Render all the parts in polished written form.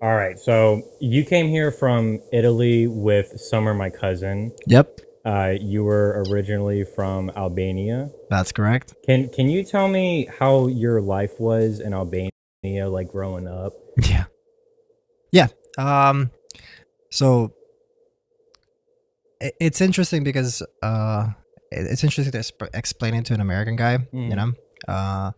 All right. So you came here from Italy with Summer, my cousin. Yep, You were originally from Albania. that's correct. Can you tell me how your life was in Albania, like growing up? Yeah. Yeah. Um, so it's interesting because it's interesting to explain it to an American guy, you Mm-hmm. know. Uh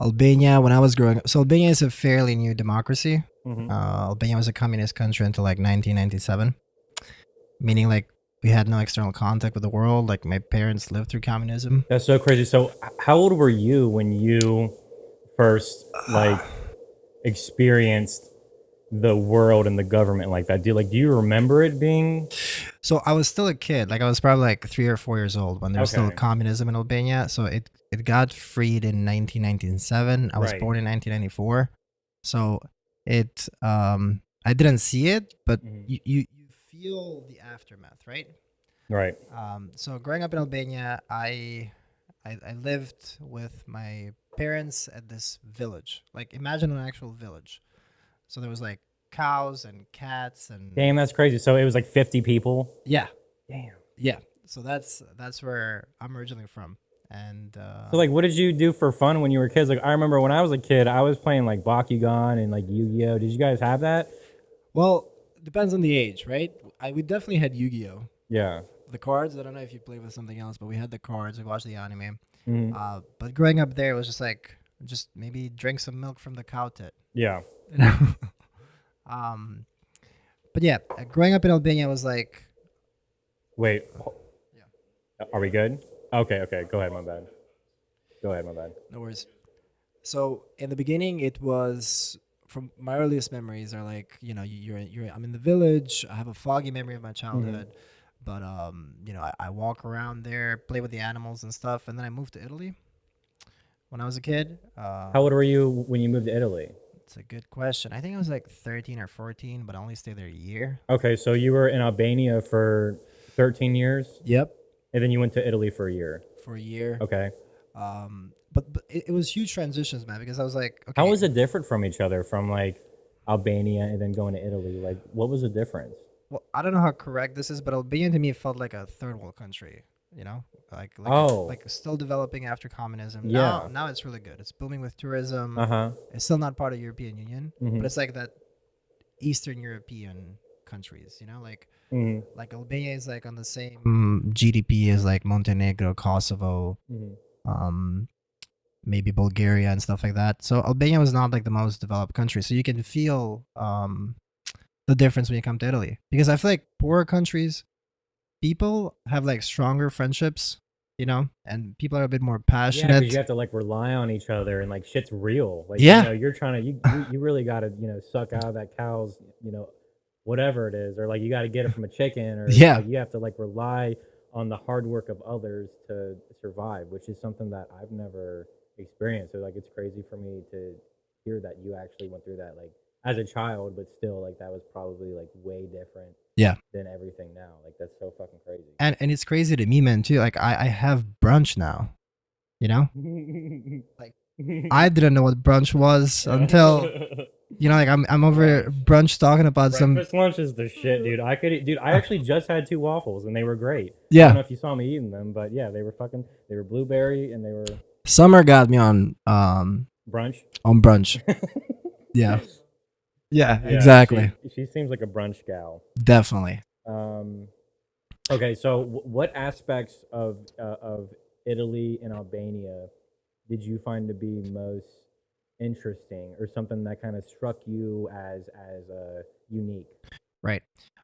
Albania when I was growing up. So Albania is a fairly new democracy. Mm-hmm. Albania was a communist country until like 1997, meaning like we had no external contact with the world. Like my parents lived through communism. That's so crazy. So how old were you when you first like experienced the world and the government like that? Do you remember it being So I was still a kid. Like I was probably like 3 or 4 years old when there was still okay? communism in Albania. So it got freed in 1997. I was Right. born in 1994. So it I didn't see it, but Hmm. you feel the aftermath, right? Right. So growing up in Albania, I lived with my parents at this village. Like imagine an actual village. So there was like cows and cats and Damn, that's crazy. So it was like 50 people. yeah, Damn. yeah. So that's where I'm originally from. And So like, what did you do for fun when you were kids? Like, I remember when I was a kid, I was playing like Bakugan and like Yu-Gi-Oh. Did you guys have that? well, depends on the age, right? We definitely had Yu-Gi-Oh. Yeah. The cards. I don't know if you played with something else, but we had the cards. We watched the anime. Hmm. But growing up there, it was just like just maybe drink some milk from the cow tit. Yeah. You know? um, but yeah, growing up in Albania was like Wait, yeah, are we good? Okay. Okay. Go ahead. My bad. Go ahead. My bad. no worries. So in the beginning, it was from my earliest memories are like you're I'm in the village. I have a foggy memory of my Hmm. childhood, but I walk around there, play with the animals and stuff, and then I moved to Italy when I was a kid. How old were you when you moved to Italy? It's a good question. I think I was like 13 or 14, but I only stayed there a year. Okay, so you were in Albania for 13 years, Yep, and then you went to Italy for a year. for a year. Okay. But it was huge transitions, man, because I was like, How okay, was it different from each other from like Albania and then going to Italy? Like, what was the difference? well, I don't know how correct this is, but Albania to me felt like a third world country. You know, Oh, like still developing after communism. Now yeah. now it's really good. It's booming with tourism. Uh huh. It's still not part of European Union, but Hmm. it's like that Eastern European countries. You know, Hmm. like Albania is like on the same GDP as like Montenegro, Kosovo, Hmm. um, maybe Bulgaria and stuff like that. So Albania was not like the most developed country. So you can feel the difference when you come to Italy because I feel like poorer countries people have like stronger friendships, and people are a bit more Yeah, because you passionate. have to like rely on each other and like shit's real. Like Yeah. you're trying to you really got to suck out of that cow's whatever it is, or like you got to get it from a chicken, or it's Yeah. like you have to like rely on the hard work of others to survive, which is something that I've never experienced. So like it's crazy for me to hear that you actually went through that like as a child, but still like that was probably like way different Yeah. than everything now. Like that's so fucking crazy. And it's crazy to me, man, too. Like I have brunch now, you know? Like I didn't know what brunch was until Yeah. like I'm over Brunch. brunch talking about some Breakfast lunch is the shit, dude. Dude. I actually just had two waffles and they were great. I don't yeah. know if you saw me eating them, but yeah, they were blueberry and they were Summer got me brunch. on brunch. Yeah. Yeah, Yeah, exactly. she seems like a brunch gal. Definitely. Um, okay, so what aspects of Italy and Albania did you find to be most interesting, or something that kind of struck you as unique? Right.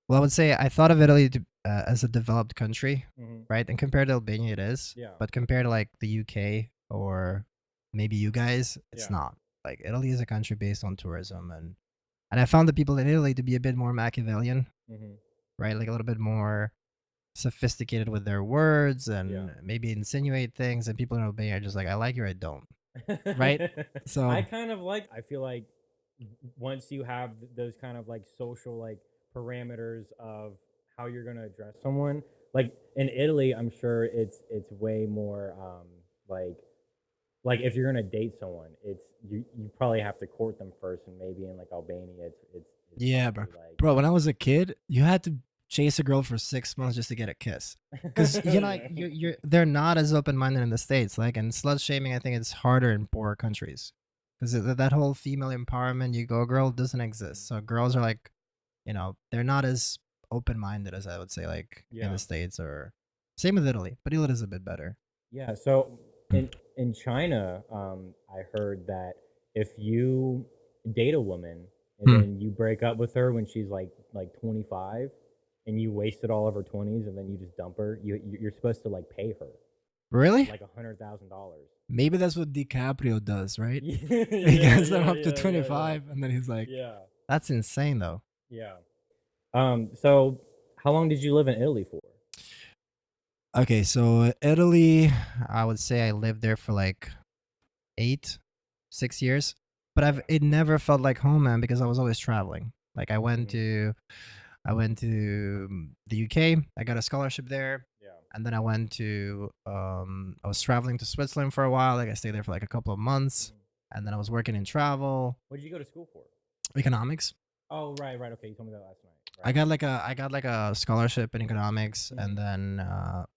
Well, I would say I thought of Italy as a developed country, Hmm. right? And compared to Albania, it is. Yeah, But compared to like the UK or maybe you guys, it's yeah. not. Like Italy is a country based on tourism, and I found the people in Italy to be a bit more Machiavellian, Hmm. right? Like a little bit more sophisticated with their words Yeah. and maybe insinuate things. And people in Albania are just like, I like you, or I don't, right? So I feel like once you have those kind of like social like parameters of how you're going to address someone, like in Italy, I'm sure it's way more like like if you're gonna date someone, it's you probably have to court them first, and maybe in like Albania, it's Yeah, bro. probably like Bro, when I was a kid, you had to chase a girl for 6 months just to get a kiss. Because yeah. they're not as open minded in the States. Like, and slut shaming, I think it's harder in poorer countries. Because that whole female empowerment, you go girl, doesn't exist. So girls are like, they're not as open minded as I would say, like in Yeah. the States, or same with Italy. But Italy's a bit better. Yeah. So in China, I heard that if you date a woman and Hmm. then you break up with her when she's like 25, and you wasted all of her 20s, and then you just dump her, you're supposed to like pay her Really? like $100,000. Maybe that's what DiCaprio does, right? Yeah, He yeah, gets them yeah, up to yeah, yeah, 25, and then he's like, yeah, that's insane, though. yeah. So how long did you live in Italy for? Okay, so Italy, I would say I lived there for like 8, 6 years, but Okay. it never felt like home, man, because I was always traveling. Like Mhm. I went to the UK. I got a scholarship there, Yeah. and then I was traveling to Switzerland for a while. Like I stayed there for like a couple of months, Mhm. and then I was working in travel, What did you go to school for? economics. Oh, right, right. Okay, you told me that last night. I Right. got like a scholarship in economics, and Mhm. then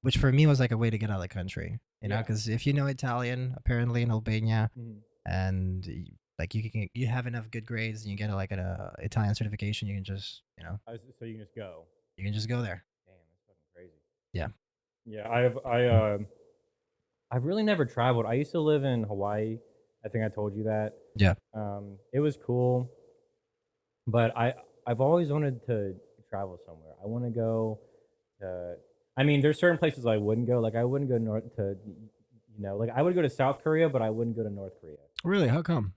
which for me was like a way to get out of the country, Yeah. because if you know Italian, apparently in Albania, Mhm. and like you have enough good grades and you get like an Italian certification, you can just So you can just go. you can just go there. Damn, that's fucking crazy. Yeah. Yeah, I've really never traveled. I used to live in Hawaii. I think I told you that. Yeah. It was cool, but I've always wanted to travel somewhere. I want to go to. I mean, there's certain places I wouldn't go. Like I wouldn't go north to, like I would go to South Korea, but I wouldn't go to North Korea. Really? How come?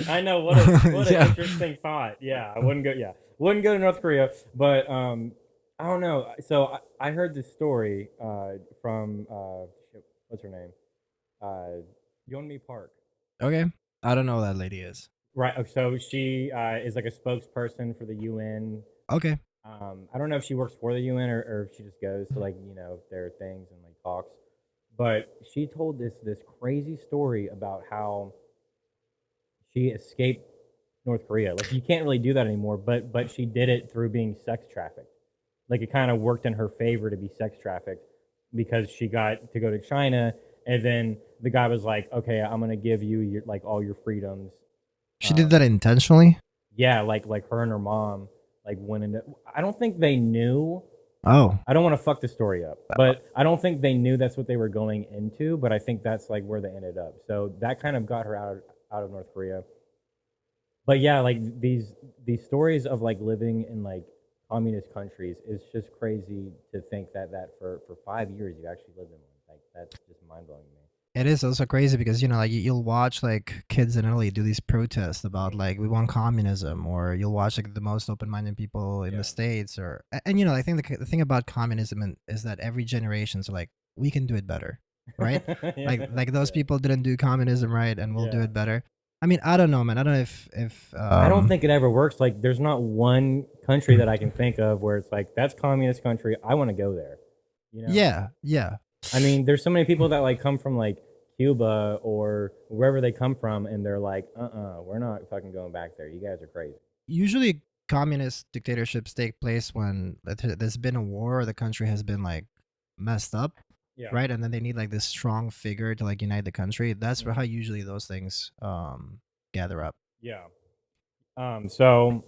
I know what an Yeah. interesting thought. Yeah, I wouldn't go. Yeah, wouldn't go to North Korea, but I don't know. So I heard this story from shit, what's her name? Yeonmi Park. Okay. I don't know what that lady is. Right. So she is like a spokesperson for the UN. Okay. I don't know if she works for the UN, or if she just goes to like their things and like talks. But she told this crazy story about how she escaped North Korea. Like you can't really do that anymore, but she did it through being sex trafficked. Like it kind of worked in her favor to be sex trafficked because she got to go to China, and then the guy was like, "Okay, I'm gonna give you your like all your freedoms." She did Um, that intentionally? yeah, like her and her mom like went into. I don't think they knew. Oh. I don't want to fuck the story up, but I don't think they knew that's what they were going into. But I think that's like where they ended up. So that kind of got her out of North Korea. But yeah, like these stories of like living in like communist countries is just crazy to think that for 5 years you actually lived in one. Like that's just mind blowing to me. It is also crazy because like you'll watch like kids in Italy do these protests about Mhm. like we want communism, or you'll watch like the most open-minded people in the Yeah. States, and I think the thing about communism is that every generation's like we can do it better, right? Yeah. Like those people didn't do communism right, and we'll do Yeah. it better. I mean, I don't know, man. I don't know if I don't think it ever works. Like, there's not one country that I can think of where it's like that's communist country. I want to go there. You know. yeah, yeah. I mean, there's so many people that like come from like Cuba or wherever they come from, and they're like, we're not fucking going back there. You guys are crazy. Usually communist dictatorships take place when there's been a war, or the country has been like messed up, Yeah. right? And then they need like this strong figure to like unite the country. That's how Mhm. usually those things gather up. Yeah. So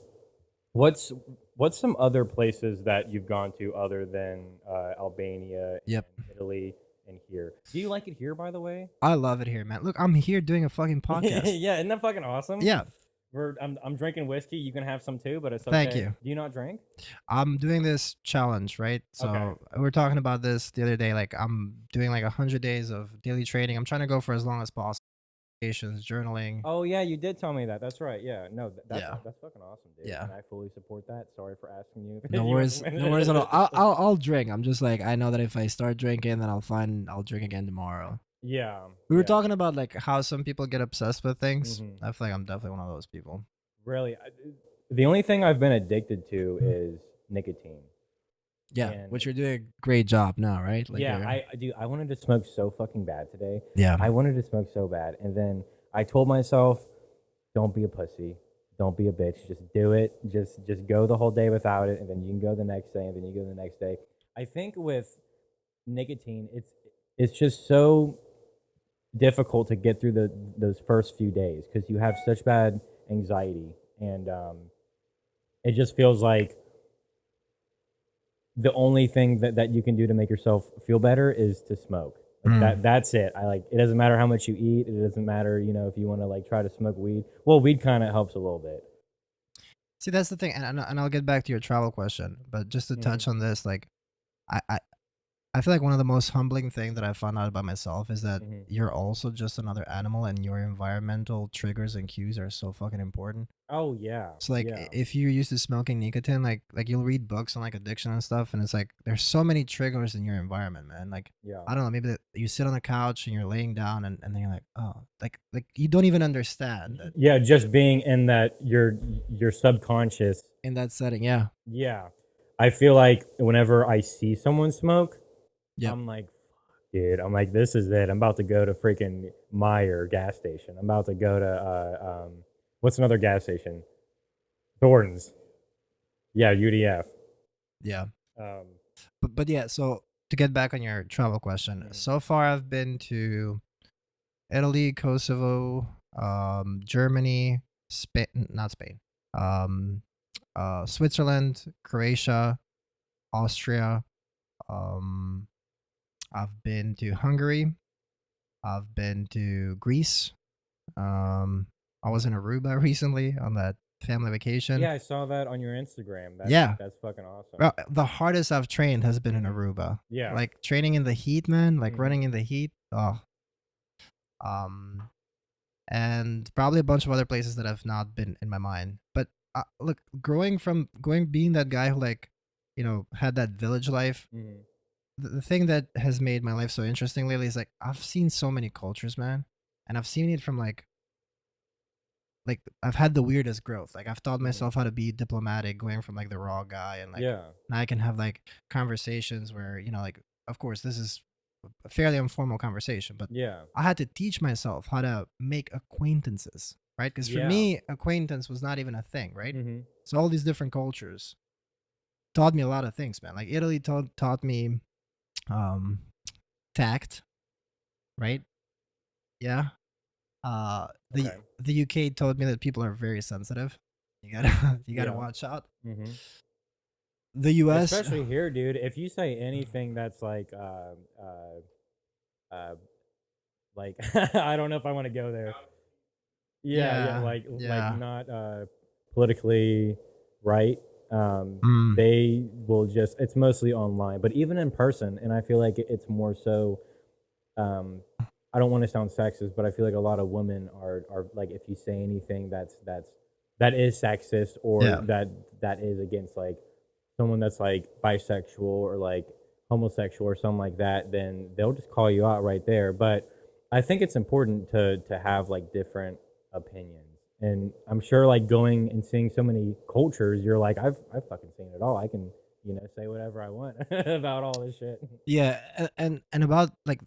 what's what's some other places that you've gone to other than Albania Yep. and Italy and here? Do you like it here, by the way? I love it here, man. Look, I'm here doing a fucking podcast. Yeah, isn't that fucking awesome? Yeah. I'm drinking whiskey. You can have some too, but it's Thank okay. you. Do you not drink? I'm doing this challenge, right? Okay. So we were talking about this the other day. Like I'm doing like 100 days of daily training. I'm trying to go for as long as possible. Journaling. Oh yeah, you did tell me that. That's right. Yeah. No, Yeah. that's fucking awesome, dude. Yeah. And I fully support that. Sorry for asking you. No You worries, went- no worries at all. I'll drink. I'm just like, I know that if I start drinking, then I'll drink again tomorrow. Yeah. We were Yeah. talking about like how some people get obsessed with things. Mhm. I feel like I'm definitely one of those people. Really, the only thing I've been addicted to is nicotine. Yeah, And which you're doing a great job now, right? Like yeah, you're I do. I wanted to smoke so fucking bad today. yeah. I wanted to smoke so bad, and then I told myself, "Don't be a pussy. Don't be a bitch. Just do it. Just go the whole day without it, and then you can go the next day, and then you go the next day." I think with nicotine, it's just so difficult to get through those first few days because you have such bad anxiety, and it just feels like the only thing that you can do to make yourself feel better is to smoke. Like Mm. that's it. I like it doesn't matter how much you eat. It doesn't matter, if you want to like try to smoke weed. Well, weed kind of helps a little bit. See, that's the thing, and I'll get back to your travel question, but just to Hmm. touch on this, like I, I I feel like one of the most humbling thing that I found out about myself is that Hmm. you're also just another animal, and your environmental triggers and cues are so fucking important. Oh yeah, So like yeah, if you're used to smoking nicotine, like you'll read books on like addiction and stuff, and it's like there's so many triggers in your environment, man. Like yeah, I don't know, maybe you sit on the couch and you're laying down, and then you're like, oh, like you don't even understand that yeah. Just being in that your subconscious. in that setting. Yeah. Yeah, I feel like whenever I see someone smoke, Yep. I'm like, dude, I'm like, this is it. I'm about to go to freaking Meyer gas station. I'm about to go to what's another gas station? Thornton's. Yeah, UDF. Yeah. Um, But yeah. So to get back on your travel question, mhm. so far I've been to Italy, Kosovo, Germany, Spain, not Spain, um, Switzerland, Croatia, Austria. Um, I've been to Hungary. I've been to Greece. Um, I was in Aruba recently on that family vacation. Yeah, I saw that on your Instagram. That's Yeah, that's fucking awesome. bro, the hardest I've trained has been in Hmm. Aruba. Yeah. Like training in the heat, man. Like Hmm. running in the heat. Oh, um, and probably a bunch of other places that have not been in my mind. But look, being that guy who like, had that village life. Hmm. The thing that has made my life so interesting lately is like I've seen so many cultures, man, and I've seen it from like I've had the weirdest growth. Like I've taught Hmm. myself how to be diplomatic, going from like the raw guy, and like Yeah. now I can have like conversations where like of course this is a fairly informal conversation, but Yeah. I had to teach myself how to make acquaintances, right? Because for Yeah. me, acquaintance was not even a thing, right? Hmm. So all these different cultures taught me a lot of things, man. Like Italy taught me um, tact, right? Yeah. The Okay. UK told me that people are very sensitive. You gotta you gotta Yeah. watch out. Hmm. The US, Especially here, dude. If you say anything that's uh, like I don't know if I want to go there. Yeah, yeah, yeah, like yeah, not politically right. mm, They will just it's mostly online, but even in person, and I feel like it's more so I don't want to sound sexist, but I feel like a lot of women are like if you say anything that is sexist or yeah, that is against like someone that's like bisexual or like homosexual or something like that, then they'll just call you out right there. But I think it's important to have like different opinions. And I'm sure like going and seeing so many cultures, you're like, I've fucking seen it all. I can, say whatever I want about all this shit. yeah, and about like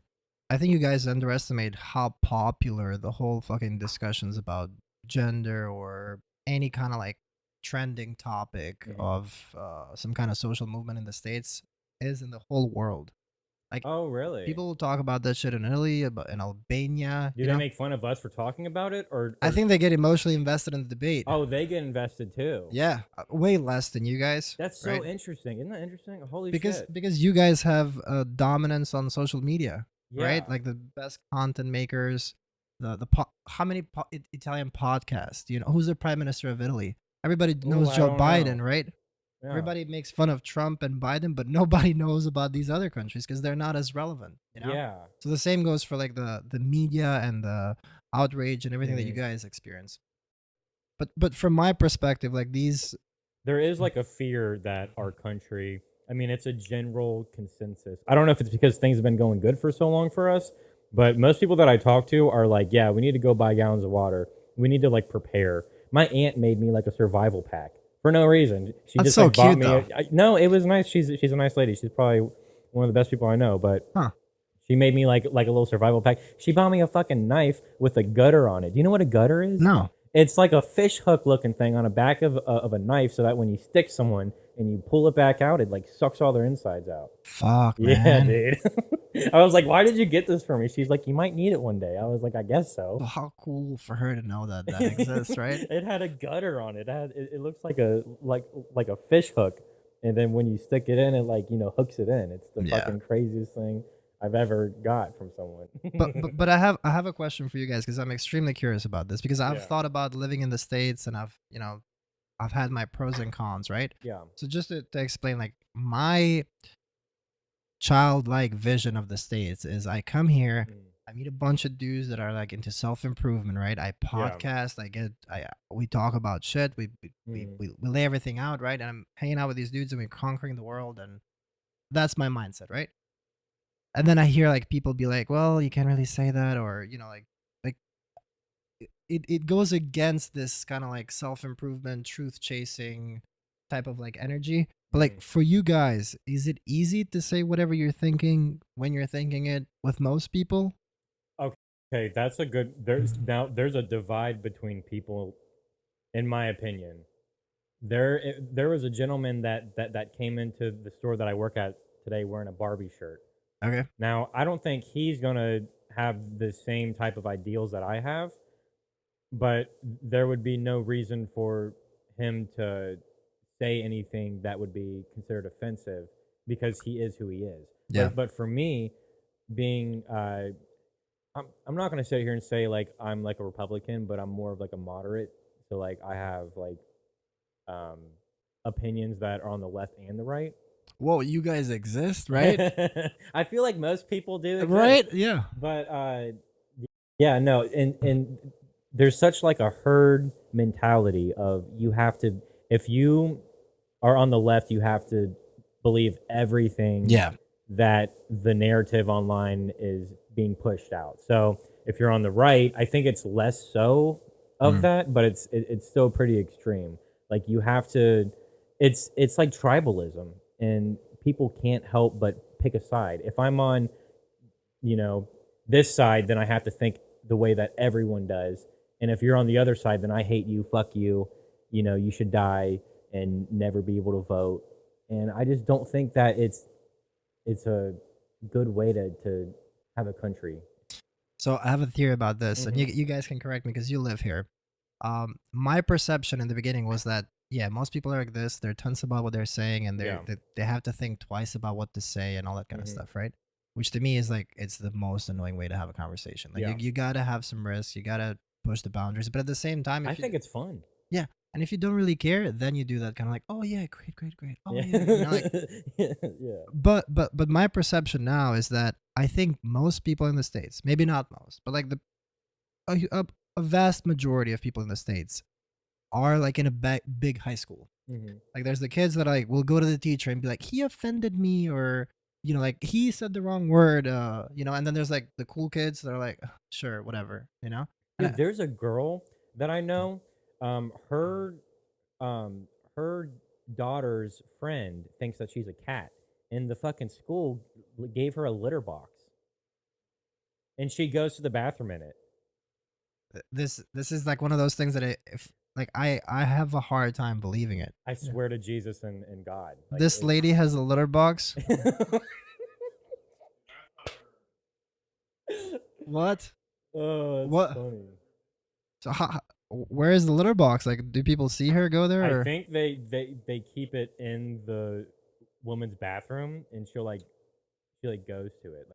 I think you guys underestimate how popular the whole fucking discussions about gender or any kind of like trending topic Hmm. of some kind of social movement in the states is in the whole world. Like Oh, really? people talk about that shit in Italy, about in Albania. Do they make fun of us for talking about it, I or think they get emotionally invested in the debate. oh, they get invested too? Yeah, way less than you guys, That's so right? interesting. Isn't that interesting? Holy Because shit. because you guys have a dominance on social media, Yeah. right? Like the best content makers, how many Italian podcasts? Do you know who's the prime minister of Italy? Everybody Oh, knows I Joe don't know. Biden, right? Yeah. Everybody makes fun of Trump and Biden, but nobody knows about these other countries because they're not as relevant, you know? Yeah. So the same goes for like the media and the outrage and everything that you Hmm. guys experience. But from my perspective, like these There is like a fear that our country, I mean, it's a general consensus. I don't know if it's because things have been going good for so long for us, but most people that I talk to are like, yeah, we need to go buy gallons of water. We need to like prepare. My aunt made me like a survival pack for no reason. She That's just so like bought cute me. though. No, it was nice. She's a nice lady. She's probably one of the best people I know. But Huh. she made me like a little survival pack. She bought me a fucking knife with a gutter on it. Do you know what a gutter is? No. It's like a fish hook looking thing on the back of a knife, so that when you stick someone and you pull it back out, it like sucks all their insides out. Fuck, Yeah, man. dude. I was like, why did you get this for me? She's like, you might need it one day. I was like, I guess so. Well, how cool for her to know that that exists, right? It had a gutter on it. It looks like a fish hook, and then when you stick it in, it like hooks it in. It's the Yeah. fucking craziest thing I've ever got from someone. But I have a question for you guys because I'm extremely curious about this because I've Yeah. thought about living in the States and I've had my pros and cons, right? Yeah. So just to explain, like my childlike vision of the States is I come here, Mm. I meet a bunch of dudes that are like into self improvement, right? I podcast, we talk about shit, Mm. we lay everything out, right? And I'm hanging out with these dudes and we're conquering the world, and that's my mindset, right? And then I hear like people be like, well, you can't really say that, or like it goes against this kind of like self improvement, truth chasing type of like energy. But like Mm. for you guys, is it easy to say whatever you're thinking when you're thinking it with most people? Okay, that's a good. There's a divide between people, in my opinion. There was a gentleman that came into the store that I work at today wearing a Barbie shirt. Okay. Now, I don't think he's gonna have the same type of ideals that I have, but there would be no reason for him to say anything that would be considered offensive because he is who he is. Yeah. But for me, being I'm not gonna sit here and say like I'm like a Republican, but I'm more of like a moderate. So like I have like um opinions that are on the left and the right. Whoa, you guys exist, right? I feel like most people do exist. Right? Yeah. But yeah, no, and there's such like a herd mentality of you have to, if you are on the left, you have to believe everything Yeah. that the narrative online is being pushed out. So if you're on the right, I think it's less so of Mm. that, but it's still pretty extreme. Like you have to, it's like tribalism, and people can't help but pick a side. If I'm on, you know, this side, then I have to think the way that everyone does. And if you're on the other side, then I hate you, fuck you, you should die and never be able to vote. And I just don't think that it's a good way to have a country. So I have a theory about this, and Mhm. you guys can correct me because you live here. My perception in the beginning was that yeah, most people are like this. They're tense about what they're saying, and Yeah. they have to think twice about what to say and all that kind of Mhm. stuff, right? Which to me is like it's the most annoying way to have a conversation. Like Yeah. you gotta have some risk, you gotta push the boundaries, but at the same time, I if you think it's fun. yeah, and if you don't really care, then you do that kind of like oh yeah, great, great, great. Oh Yeah. yeah, like Yeah. but my perception now is that I think most people in the states, maybe not most, but like a vast majority of people in the states are like in a big high school. Mhm. Like there's the kids that like will go to the teacher and be like, he offended me, or like he said the wrong word, and then there's like the cool kids that are like, "Ugh, sure, whatever, And Dude, there's a girl that I know. Her um her daughter's friend thinks that she's a cat, and the fucking school gave her a litter box, and she goes to the bathroom in it. this is like one of those things that if like I have a hard time believing it. I swear to Jesus and God. Like This lady has a litter box. What? Oh, that's What? funny. So where is the litter box? Like, do people see her go there? I Or? think they keep it in the woman's bathroom, and she goes to it.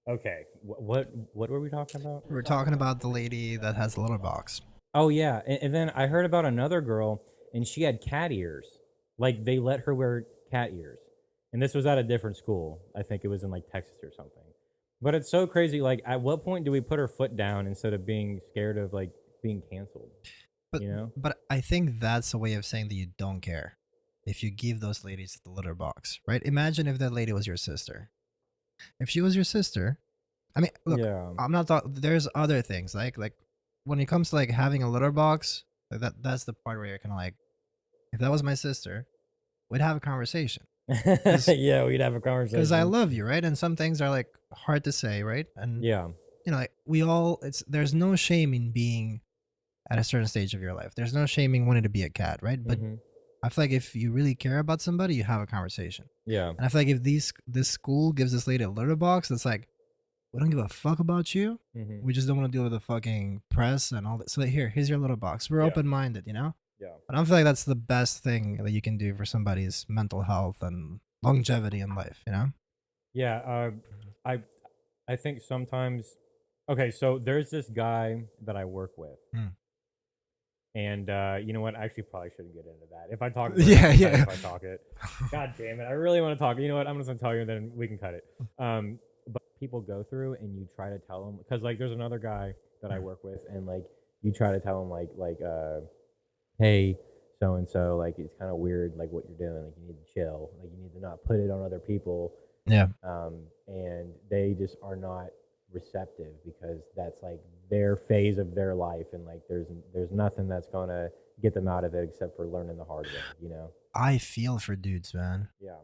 Okay, what were we talking about? We're talking about the lady that has the litter box. Oh yeah, and then I heard about another girl, and she had cat ears. Like they let her wear cat ears, and this was at a different school. I think it was in like Texas or something. But it's so crazy. Like, at what point do we put our foot down instead of being scared of like being canceled? But You know? but I think that's a way of saying that you don't care. If you give those ladies the litter box, right? Imagine if that lady was your sister. If she was your sister, I mean, look, Yeah. I'm not talking. There's other things like when it comes to like having a litter box, like that's the part where you're kind of like if that was my sister, we'd have a conversation because Yeah, we'd have a I conversation. love you, right? And some things are like hard to say, right? And Yeah. like we all, there's no shame in being at a certain stage of your life. There's no shaming wanting to be a cat, right? But Hmm. I feel like if you really care about somebody, you have a conversation. Yeah. And I feel like if this school gives this lady a litter box, it's like, we don't give a fuck about you. Hmm. We just don't want to deal with the fucking press and all that. So here's your litter box. We're Yeah. open minded, you know? Yeah. And I feel like that's the best thing that you can do for somebody's mental health and longevity in life, you know? Yeah. I I think sometimes. Okay, so there's this guy that I work with, Mm. and you know what? I actually probably shouldn't get into that. If I talk about it, Yeah, we can cut it yeah. if I talk it. God damn it! I really want to talk. You know what? I'm just gonna tell you, and then we can cut it. But people go through, and you try to tell them because like there's another guy that I work with, and like you try to tell him hey, so and so, like it's kind of weird, like what you're doing. Like you need to chill. Like you need to not put it on other people. Yeah. And they just are not receptive because that's like their phase of their life, and like there's nothing that's gonna get them out of it except for learning the hard way. You know? I feel for dudes, man. Yeah.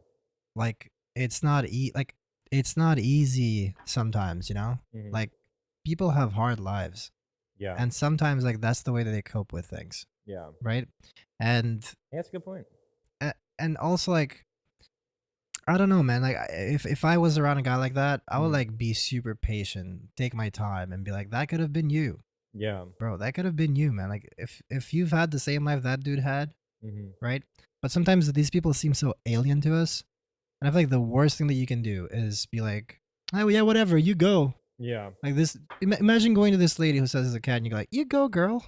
Like like it's not easy sometimes, you know? Hmm. Like people have hard lives. Yeah. And sometimes like that's the way that they cope with things, Yeah. right? And Yeah, that's a good point. and also like I don't know, man. Like if I was around a guy like that, I would Hmm. like be super patient, take my time, and be like, that could have been you, Yeah. bro. That could have been you, man. Like if you've had the same life that dude had, Hmm. right? But sometimes these people seem so alien to us, and I feel like the worst thing that you can do is be like, oh yeah, whatever, you go. Yeah. Like this, imagine going to this lady who says as a cat, and you go like, you go, girl.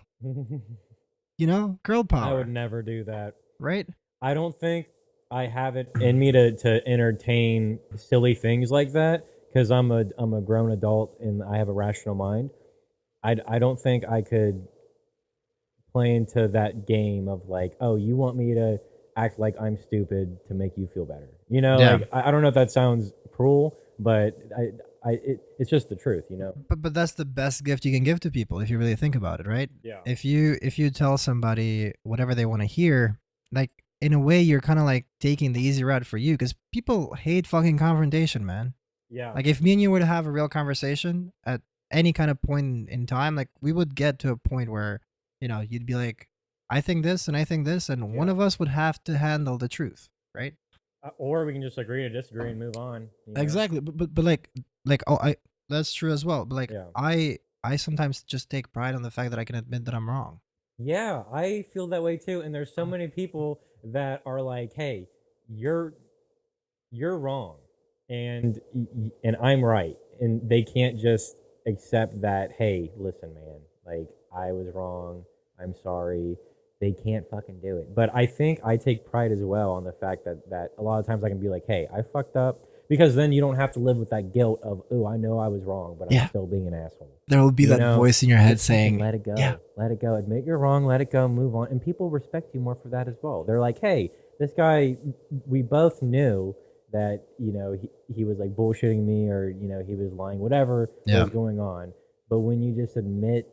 You know, girl I would power, never do that. right? I don't think I have it in me to entertain silly things like that because I'm a grown adult and I have a rational mind. I don't think I could play into that game of like, oh, you want me to act like I'm stupid to make you feel better. You know, Yeah. like I don't know if that sounds cruel, but it's just the truth. You know? But that's the best gift you can give to people if you really think about it, right? Yeah. If you tell somebody whatever they want to hear, like in a way you're kind of like taking the easy route for you because people hate fucking confrontation, man. Yeah. Like if me and you were to have a real conversation at any kind of point in time, like we would get to a point where, you know, you'd be like, I think this and I think this, and one Yeah. of us would have to handle the truth, right? Or we can just agree to disagree and move on. You know? Exactly. But like oh I that's true as well. But like Yeah. I sometimes just take pride on the fact that I can admit that I'm wrong. Yeah, I feel that way too. And there's so many people that are like, "Hey, you're you're wrong, and and I'm right," and they can't just accept that. Hey, listen, man, like I was wrong. I'm sorry. They can't fucking do it. But I think I take pride as well on the fact that a lot of times I can be like, "Hey, I fucked up," because then you don't have to live with that guilt of, "Oh, I know I was wrong, but I'm Yeah. still being an asshole." There will be You that know, voice in your head just fucking saying, let it yeah, go. Let it go. Admit you're wrong. Let it go. Move on. And people respect you more for that as well. They're like, hey, this guy, we both knew that, he was like bullshitting me or, he was lying, whatever yeah. was going on. But when you just admit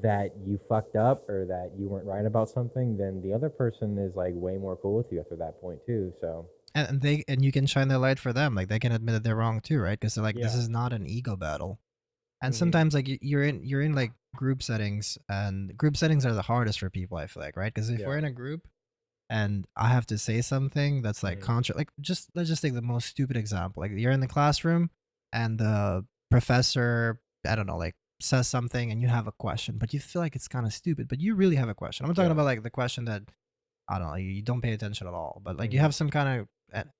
that you fucked up or that you weren't right about something, then the other person is like way more cool with you after that point too. So, And you can shine the light for them. Like they can admit that they're wrong too, right? Because they're like, this yeah. is not an ego battle. And Hmm. sometimes like you're in like group settings, and group settings are the hardest for people, I feel like, right? Because if Yeah. we're in a group and I have to say something that's like Hmm. contra, like just let's just take the most stupid example. Like you're in the classroom and the professor, I don't know, like says something and you have a question, but you feel like it's kind of stupid, but you really have a question. I'm talking Yeah. about like the question that I don't know, you don't pay attention at all, but like you Hmm. have some kind of,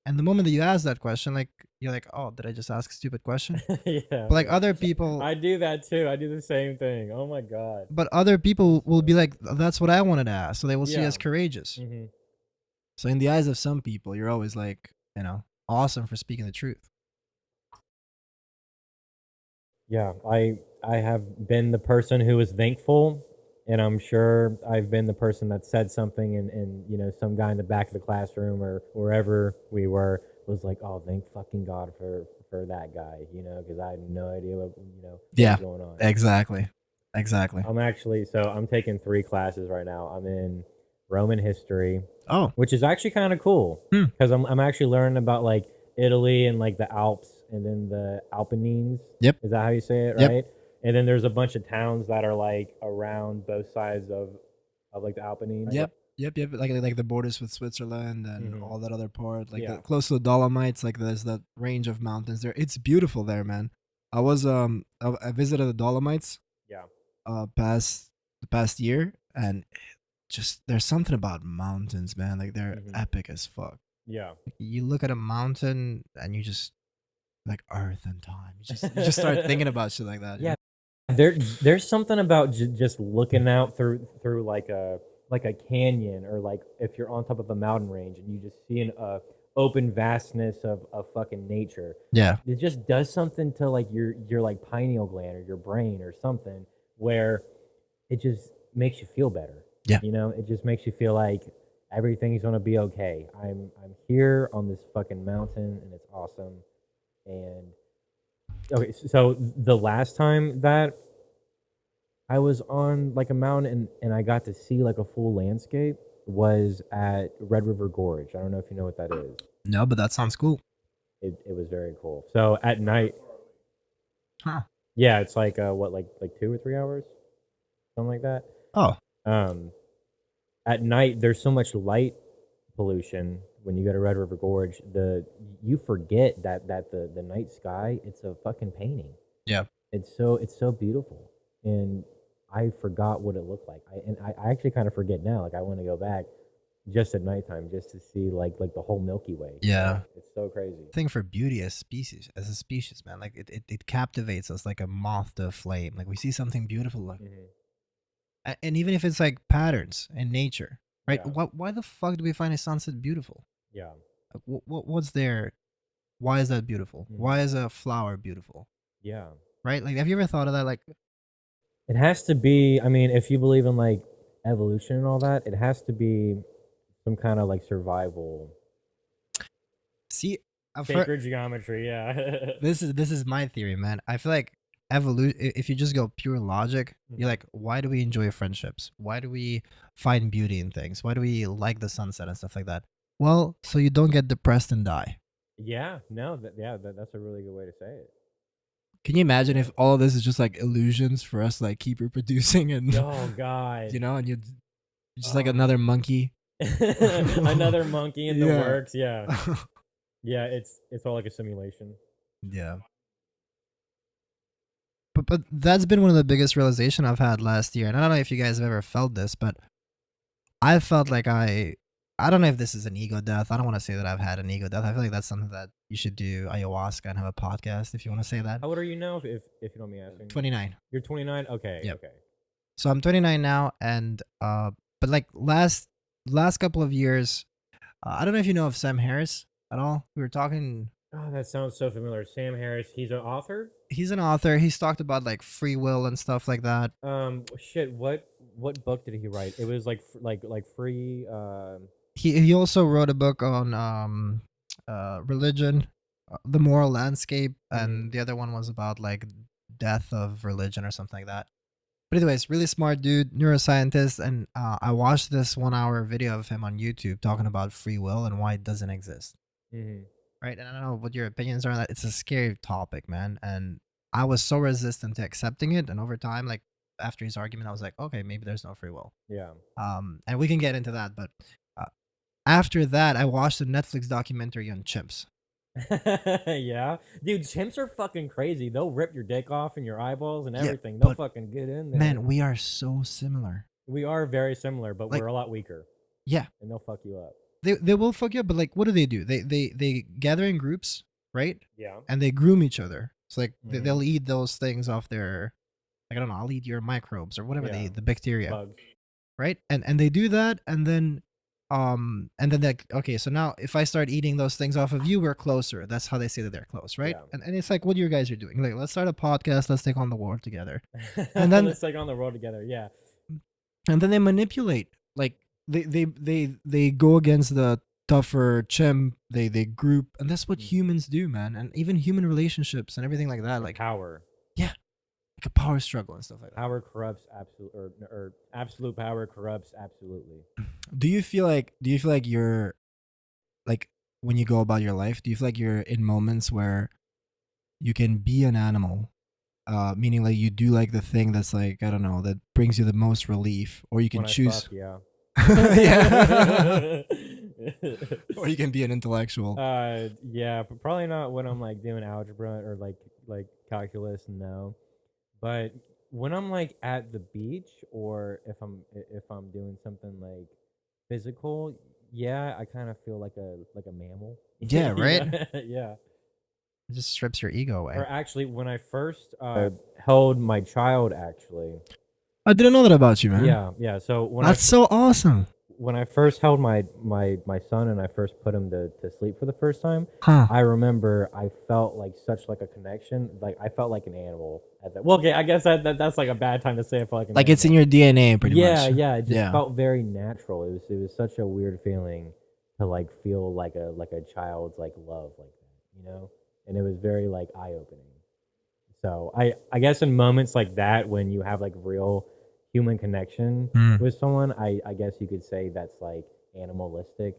and the moment that you ask that question, like you're like, oh, did I just ask a stupid question? Yeah. But like Yeah. other people, I do that too. I do the same thing. Oh my God. will be like, that's what I wanted to ask. So they will see you Yeah. as courageous. Hmm. So in the eyes of some people, you're always like, you know, awesome for speaking the truth. Yeah, I have been the person who was thankful, and I'm sure I've been the person that said something, and some guy in the back of the classroom or wherever we were was like, "Oh, thank fucking God for that guy," because I had no idea what was Yeah, going on. exactly. Exactly. I'm taking 3 classes right now. I'm in Roman history, Oh. which is actually kind of cool Hmm. because I'm actually learning about like Italy and like the Alps and then the Alpennines. Yep. Is that how you say it? Yep. Right. And then there's a bunch of towns that are like around both sides of like the Apennines. Yep. Yep. Like the borders with Switzerland and Mhm. all that other part, like Yeah. close to the Dolomites. Like there's that range of mountains there. It's beautiful there, man. I visited the Dolomites Yeah. past the past year, and just there's something about mountains, man. Like they're Mhm. epic as fuck. Yeah. Like, you look at a mountain and you just like earth and time. You just start thinking about shit like that. you Yeah. know? There's something about just looking out through like a canyon or like if you're on top of a mountain range and you just see an open vastness of fucking nature. Yeah. It just does something to like your like pineal gland or your brain or something where it just makes you feel better. Yeah. You know, it just makes you feel like everything's gonna be okay. I'm here on this fucking mountain and it's awesome. And okay, so the last time that I was on like a mountain and I got to see like a full landscape was at Red River Gorge. I don't know if you know what that is. No, but that sounds cool. It was very cool. So at night, Huh. yeah, it's like what like 2 or 3 hours, something like that. Oh. Um, at night there's so much light pollution when you go to Red River Gorge. You forget that the night sky, it's a fucking painting. Yeah. It's so beautiful, and I forgot what it looked like. I actually kind of forget now. Like I want to go back just at nighttime just to see like the whole Milky Way. Yeah. It's so crazy. Thing for beauty as a species, man. Like it captivates us like a moth to a flame. Like we see something beautiful, like, Mhm. and even if it's like patterns in nature, right? Yeah. Why the fuck do we find a sunset beautiful? Yeah. Like, what's there? Why is that beautiful? Mhm. Why is a flower beautiful? Yeah. Right? Like, have you ever thought of that? Like, It has to be. I mean, if you believe in like evolution and all that, it has to be some kind of like survival. see, Sacred geometry. Yeah. this is my theory, man. I feel like evolution. If you just go pure logic, you're Mhm. like, why do we enjoy friendships? Why do we find beauty in things? Why do we like the sunset and stuff like that? Well, so you don't get depressed and die. Yeah. No. That's a really good way to say it. Can you imagine if all of this is just like illusions for us, to, like keep reproducing and Oh God. you know, and you're just like another monkey. Another monkey in the Yeah. works. Yeah. Yeah. It's all like a simulation. Yeah. But that's been one of the biggest realization I've had last year, and I don't know if you guys have ever felt this, but I felt like I don't know if this is an ego death. I don't want to say that I've had an ego death. I feel like that's something that you should do ayahuasca and have a podcast if you want to say that. How old are you now? If you don't me asking. 29. You're 29. Okay. Yep. Okay. So I'm 29 now, and but like last couple of years, I don't know if you know of Sam Harris at all. We were talking. Oh, that sounds so familiar. Sam Harris. He's an author. He's an author. He's talked about like free will and stuff like that. Shit. What book did he write? It was like free. He also wrote a book on religion, the moral landscape, and the other one was about like death of religion or something like that. But anyways, really smart dude, neuroscientist, and I watched this 1 hour video of him on YouTube talking about free will and why it doesn't exist. Mhm. Right? And I don't know what your opinions are on that. It's a scary topic, man. And I was so resistant to accepting it, and over time, like after his argument, I was like, okay, maybe there's no free will. Yeah. And we can get into that, but after that, I watched a Netflix documentary on chimps. Yeah, dude, chimps are fucking crazy. They'll rip your dick off and your eyeballs and Yeah, everything. They'll but fucking get in there. man, we are so similar. We are very similar, but Like- we're a lot weaker, Yeah, and they'll fuck you up. they will fuck you up, but like, what do? They gather in groups, right? Yeah. And they groom each other. It's like Mhm. they'll eat those things off their, like, I don't know, I'll eat your microbes or whatever they Yeah. eat, the bacteria, Bugs. right? And they do that, and then like, okay, so now if I start eating those things off of you, we're closer. That's how they say that they're close, right? Yeah. And it's like what you guys are doing. Like, let's start a podcast, let's take on the world together. And then- let's take on the road together. Yeah. And then they manipulate. Like they go against the tougher chimp, they group, and that's what Mhm. humans do, man. And even human relationships and everything like that, like Power. a power struggle and stuff like that. Power corrupts absolute, or absolute power corrupts absolutely. Do you feel like you're like when you go about your life? Do you feel like you're in moments where you can be an animal, meaning like you do like the thing that's like I don't know that brings you the most relief, or you can When I fuck, choose, yeah. yeah, or you can be an intellectual. Yeah, but probably not when I'm like doing algebra or like calculus. No, but when I'm like at the beach or if I'm doing something like physical, yeah, I kind of feel like a mammal. Yeah, right. Yeah, yeah. It just strips your ego Or away. actually, when I first held my child, actually, I didn't know that about you, man. yeah, yeah. So That's so awesome. when I first held my son and I first put him to sleep for the first time, Huh. I remember I felt like such like a connection. Like I felt like an animal at that. Well, okay, I guess that's like a bad time to say I felt like an Like it's in animal. your DNA, pretty Yeah, much. yeah. It just Yeah. felt very natural. It was such a weird feeling to like feel like a child's like love like that, you know? And it was very like eye opening. So I guess in moments like that when you have like real human connection Hmm. with someone, I guess you could say that's like animalistic,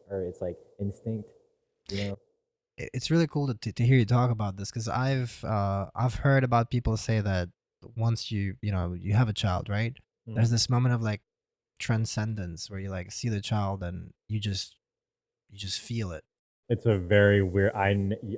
or it's like instinct, you know. It's really cool to hear you talk about this because I've heard about people say that once you have a child, right? There's Mm. this moment of like transcendence where you like see the child and you just feel it. It's a very weird. I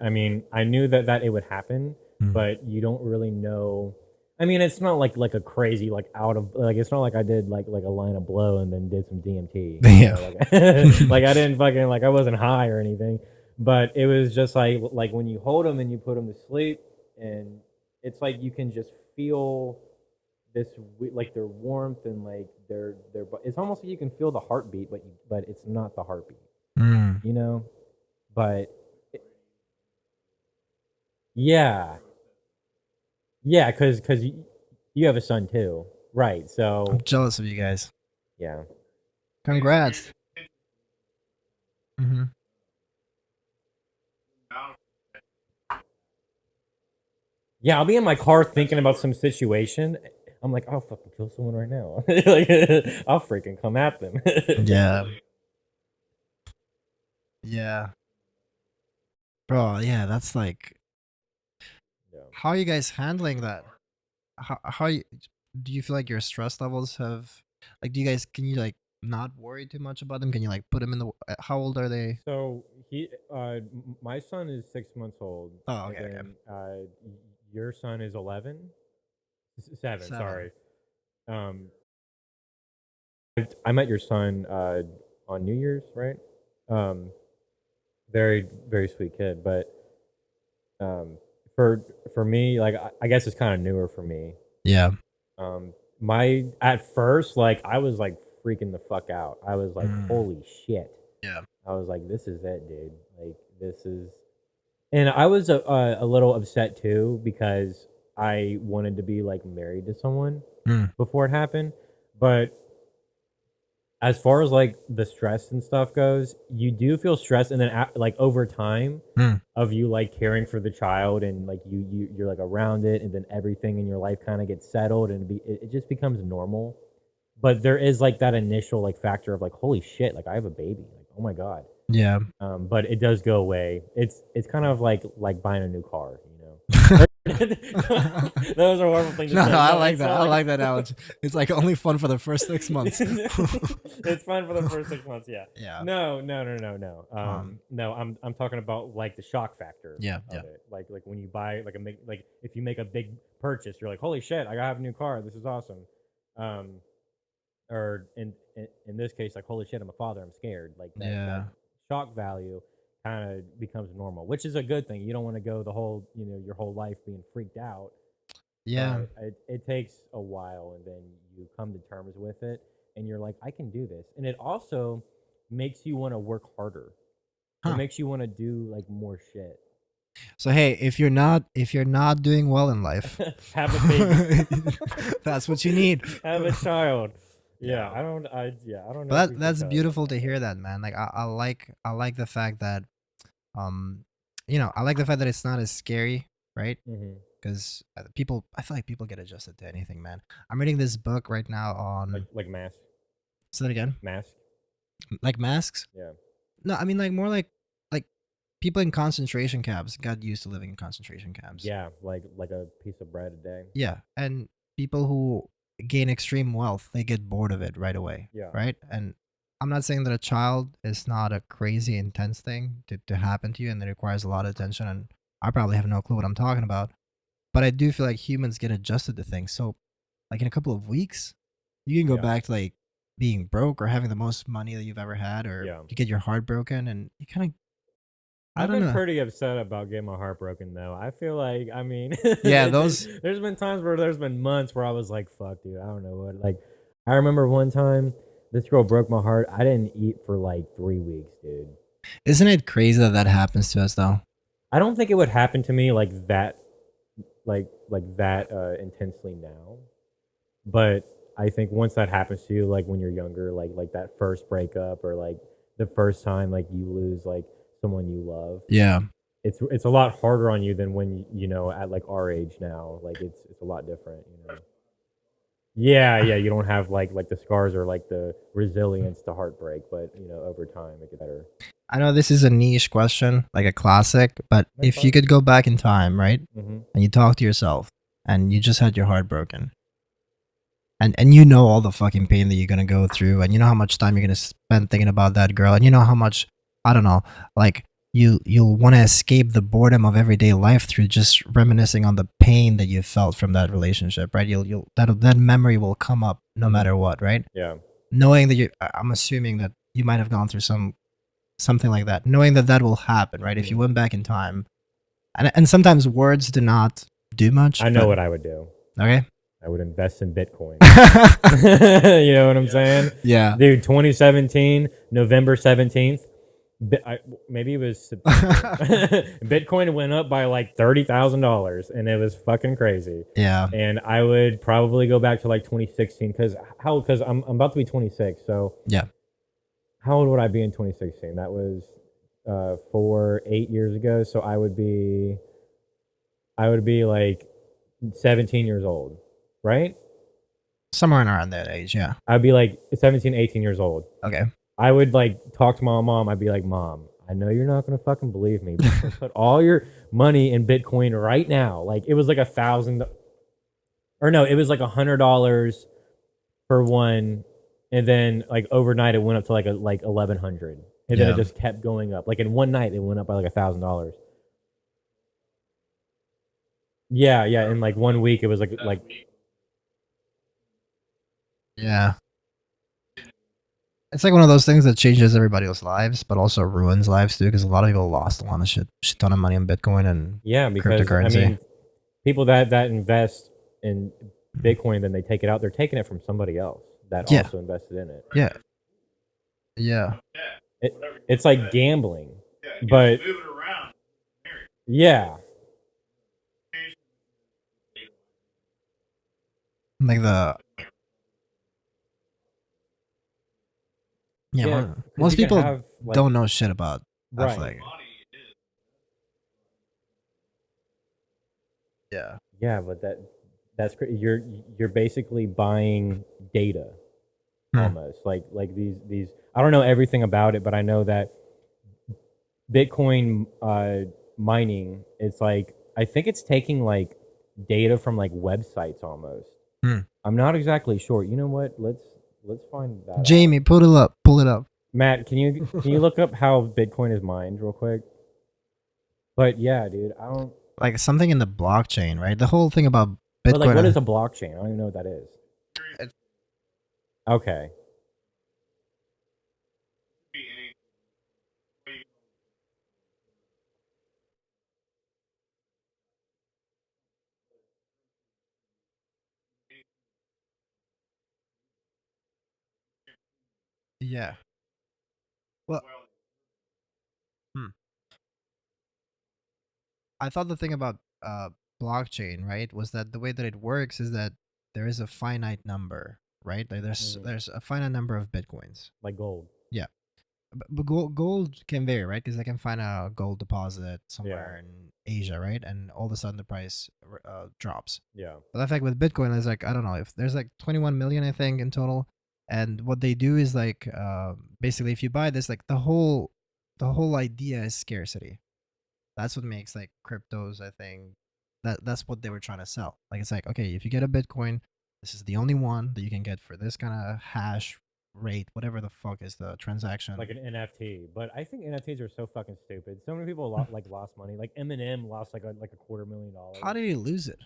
mean, I knew that it would happen, Mm. but you don't really know. I mean, it's not like a crazy like out of like it's not like I did like a line of blow and then did some DMT. Yeah. Like like I didn't fucking like I wasn't high or anything, but it was just like when you hold them and you put them to sleep, and it's like you can just feel this like their warmth and like their. It's almost like you can feel the heartbeat, but it's not the heartbeat, Mm. you know. But yeah, yeah, because you have a son too, right? I'm So jealous of you guys. yeah, Congrats. Hmm. yeah. I'll be in my car thinking about some situation. I'm like, I'll fucking kill someone right now. Like, I'll freaking come at them. Yeah. Yeah. Bro, yeah, that's like Yeah. how are you guys handling that? How do you feel like your stress levels have like do you guys can you like not worry too much about them? Can you like put them in the how old are they? So my son is 6 months old, Oh, and okay, okay. then your son is 11, 7. 7. Sorry. Um, I met your son on New Year's, right? Um, very very sweet kid, but um, for for me, like I guess it's kind of newer for me. Yeah. My at first, like I was like freaking the fuck out. I was like, Mm. holy shit. Yeah. I was like, this is it, dude. Like this is, and I was a little upset too because I wanted to be like married to someone Mm. before it happened, but as far as like the stress and stuff goes, you do feel stress, and then like over time Mm. of you like caring for the child and like you're like around it, and then everything in your life kind of gets settled and it just becomes normal. But there is like that initial like factor of like holy shit, like I have a baby, like oh my god. Yeah. But it does go away. It's kind of like buying a new car, you know. That was a horrible thing to No, no, say. I No, like it's that. not I like like that analogy. It's like only fun for the first 6 months. it's fun for the first 6 months. Yeah. Yeah. No, no, no, no, no. Um. No. I'm talking about like the shock factor Yeah. of Yeah. it. Like when you buy like if you make a big purchase, you're like, holy shit, I have a new car. This is awesome. Um, or in this case, like holy shit, I'm a father. I'm scared. Like that Yeah. shock value kind of becomes normal, which is a good thing. You don't want to go the whole your whole life being freaked out, Yeah. but it takes a while, and then you come to terms with it, and you're like, I can do this, and it also makes you want to work harder. It Huh. makes you want to do like more shit. So hey, if you're not doing well in life, Have a baby. that's what you need. Have a child. Yeah, Yeah. I don't know But people that's tell you beautiful to that, hear that, man. Like I like the fact that um I like the fact that it's not as scary, right? but Because I feel like people get adjusted to anything, man. I'm reading this book right now on. like mask, Say that again. mask. Like masks? Yeah. No, I mean like more like people in concentration camps got used to living in concentration camps. Yeah, like a piece of bread a day. Yeah, and people who gain extreme wealth, they get bored of it right away, Yeah. right? And I'm not saying that a child is not a crazy intense thing to happen to you and it requires a lot of attention, and I probably have no clue what I'm talking about. But I do feel like humans get adjusted to things. So like in a couple of weeks, you can go Yeah. back to like being broke or having the most money that you've ever had, or Yeah. you get your heart broken and you kind of I I've don't been know. pretty upset about getting my heart broken though. I feel like, I mean, Yeah, those there's been times where there's been months where I was like, fuck, dude, I don't know what. Like, I remember one time this girl broke my heart. I didn't eat for like 3 weeks, dude. isn't it crazy that that happens to us though? I don't think it would happen to me like that, like that intensely now. But I think once that happens to you, like when you're younger, like that first breakup or like the first time like you lose like someone you love, Yeah. it's a lot harder on you than when you know at like our age now. Like it's a lot different, you know. Yeah, yeah, you don't have like the scars or like the resilience to heartbreak, but you know over time it gets better. I know this is a niche question, like a classic, but That's if you fine. could go back in time, right? Mm-hmm. And you talk to yourself and you just had your heart broken. And you know all the fucking pain that you're gonna go through, and you know how much time you're gonna spend thinking about that girl, and you know how much I don't know, like you'll want to escape the boredom of everyday life through just reminiscing on the pain that you felt from that relationship, right? You'll that memory will come up no matter what, right? Yeah. Knowing that I'm assuming that you might have gone through something like that, knowing that that will happen, right? If you Mhm. went back in time, and sometimes words do not do much. I know but, what I would do. Okay. I would invest in Bitcoin. You know what I'm saying? Yeah. Dude, 2017, November 17th, maybe it was September. Bitcoin went up by like $30,000 and it was fucking crazy. Yeah. And I would probably go back to like 2016 because I'm about to be 26. So Yeah. how old would I be in 2016? That was 8 years ago. So I would be like 17 years old, right? Somewhere around that age, yeah. I'd be like 17, 18 years old. Okay. I would like talk to my mom. I'd be like, Mom, I know you're not gonna fucking believe me, but put all your money in Bitcoin right now. Like it was like 1,000, or no, it was like $100 for one, and then like overnight it went up to like 1,100, and then it Yeah. just kept going up. Like in one night it went up by like $1,000. Yeah, yeah. In like 1 week it was like Yeah. It's like one of those things that changes everybody's lives, but also ruins lives too, because a lot of people lost a lot of shit ton of money on Bitcoin and yeah, because I cryptocurrency. mean, people that invest in Bitcoin, then they take it out. They're taking it from somebody else that Yeah. also invested in it. Yeah. Yeah. It's like gambling, but yeah, Like the yeah, yeah. mo- 'Cause most you can people have like don't know shit about I feel right, like. Yeah. yeah, but that's you're basically buying data almost like these. I don't know everything about it, but I know that Bitcoin mining, it's like I think it's taking like data from like websites almost. Hmm. I'm not exactly sure. You know what? Let's find that out. Jamie, pull it up. Pull it up. Matt, can you look up how Bitcoin is mined real quick? But yeah, dude, I don't. Like something in the blockchain, right? The whole thing about But like, Bitcoin. what is a blockchain? I don't even know what that is. It's- Okay. Yeah. Well, hmm. I thought the thing about blockchain, right, was that the way that it works is that there is a finite number, right? Like Mhm. there's a finite number of bitcoins. Like gold. Yeah, but gold can vary, right? Because I can find a gold deposit somewhere in Asia, right? And all of a sudden the price drops. Yeah. But the fact with Bitcoin is like I don't know if there's like 21 million I think in total, and what they do is like basically, if you buy this, like the whole idea is scarcity. That's what makes like cryptos, I think. That's what they were trying to sell. Like it's like, okay, if you get a Bitcoin, this is the only one that you can get for this kind of hash rate, whatever the fuck is the transaction. Like an NFT. But I think NFTs are so fucking stupid. So many people like lost money. Like Eminem lost like a $250,000 How did he lose it?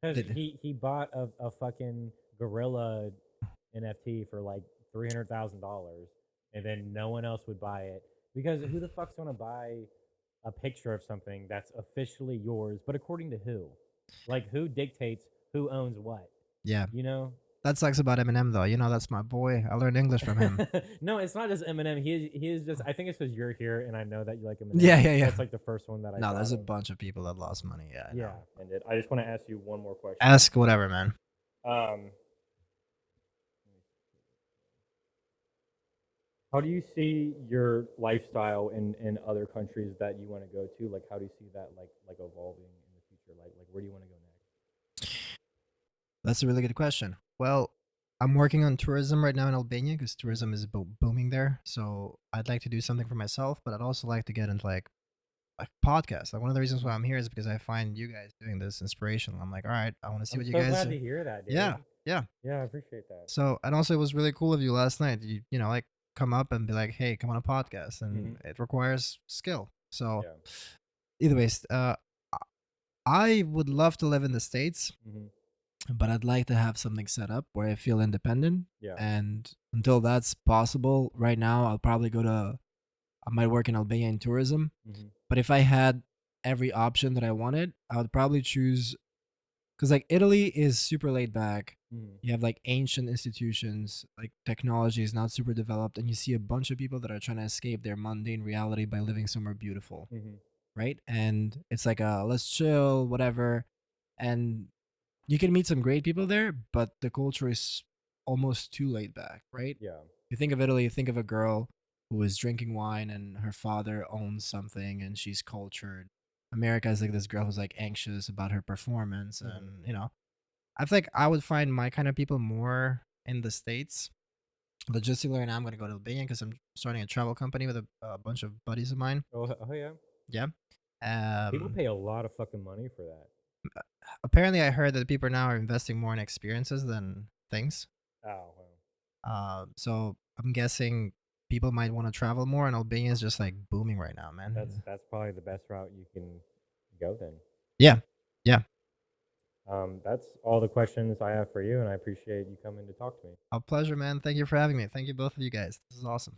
because Did he bought a fucking gorilla NFT for like $300,000, and then no one else would buy it because who the fuck's gonna buy a picture of something that's officially yours, but according to who? Like who dictates who owns what? yeah, You know? that sucks about Eminem though. You know, that's my boy. I learned English from him. No, it's not just Eminem. He is just. I think it's because you're here, and I know that you like Eminem. Yeah, yeah, yeah. That's like the first one that I No, thought there's a of. bunch of people that lost money. Yeah, I Yeah, know. and I just want to ask you one more question. Ask whatever, man. Um, how do you see your lifestyle in other countries that you want to go to? Like, how do you see that like evolving in the future? Like where do you want to go next? That's a really good question. Well, I'm working on tourism right now in Albania because tourism is booming there. So I'd like to do something for myself, but I'd also like to get into like a podcast. Like one of the reasons why I'm here is because I find you guys doing this inspirational. I'm like, all right, I want to see I'm what you so guys glad do. to hear that, dude. Yeah, yeah. Yeah, I appreciate that. So and also it was really cool of you last night. You know like come up and be like, hey, come on a podcast, and it requires skill. So Yeah. either ways, I would love to live in the States, but I'd like to have something set up where I feel independent. Yeah. And until that's possible, right now I'll probably I might work in Albania in tourism. But if I had every option that I wanted, I would probably choose because like Italy is super laid back. You have like ancient institutions, like technology is not super developed, and you see a bunch of people that are trying to escape their mundane reality by living somewhere beautiful, right? And it's like let's chill, whatever. And you can meet some great people there, but the culture is almost too laid back, right? Yeah. You think of Italy, you think of a girl who is drinking wine and her father owns something and she's cultured. America is like this girl who's like anxious about her performance, and I think I would find my kind of people more in the States. Logistically, right now I'm going to go to Albania because I'm starting a travel company with a bunch of buddies of mine. Oh yeah. Yeah. People pay a lot of fucking money for that. Apparently, I heard that people now are investing more in experiences than things. Oh wow. So I'm guessing people might want to travel more, and Albania is just like booming right now, man. That's probably the best route you can go then. Yeah, yeah. That's all the questions I have for you, and I appreciate you coming to talk to me. A pleasure, man. Thank you for having me. Thank you both of you guys. This is awesome.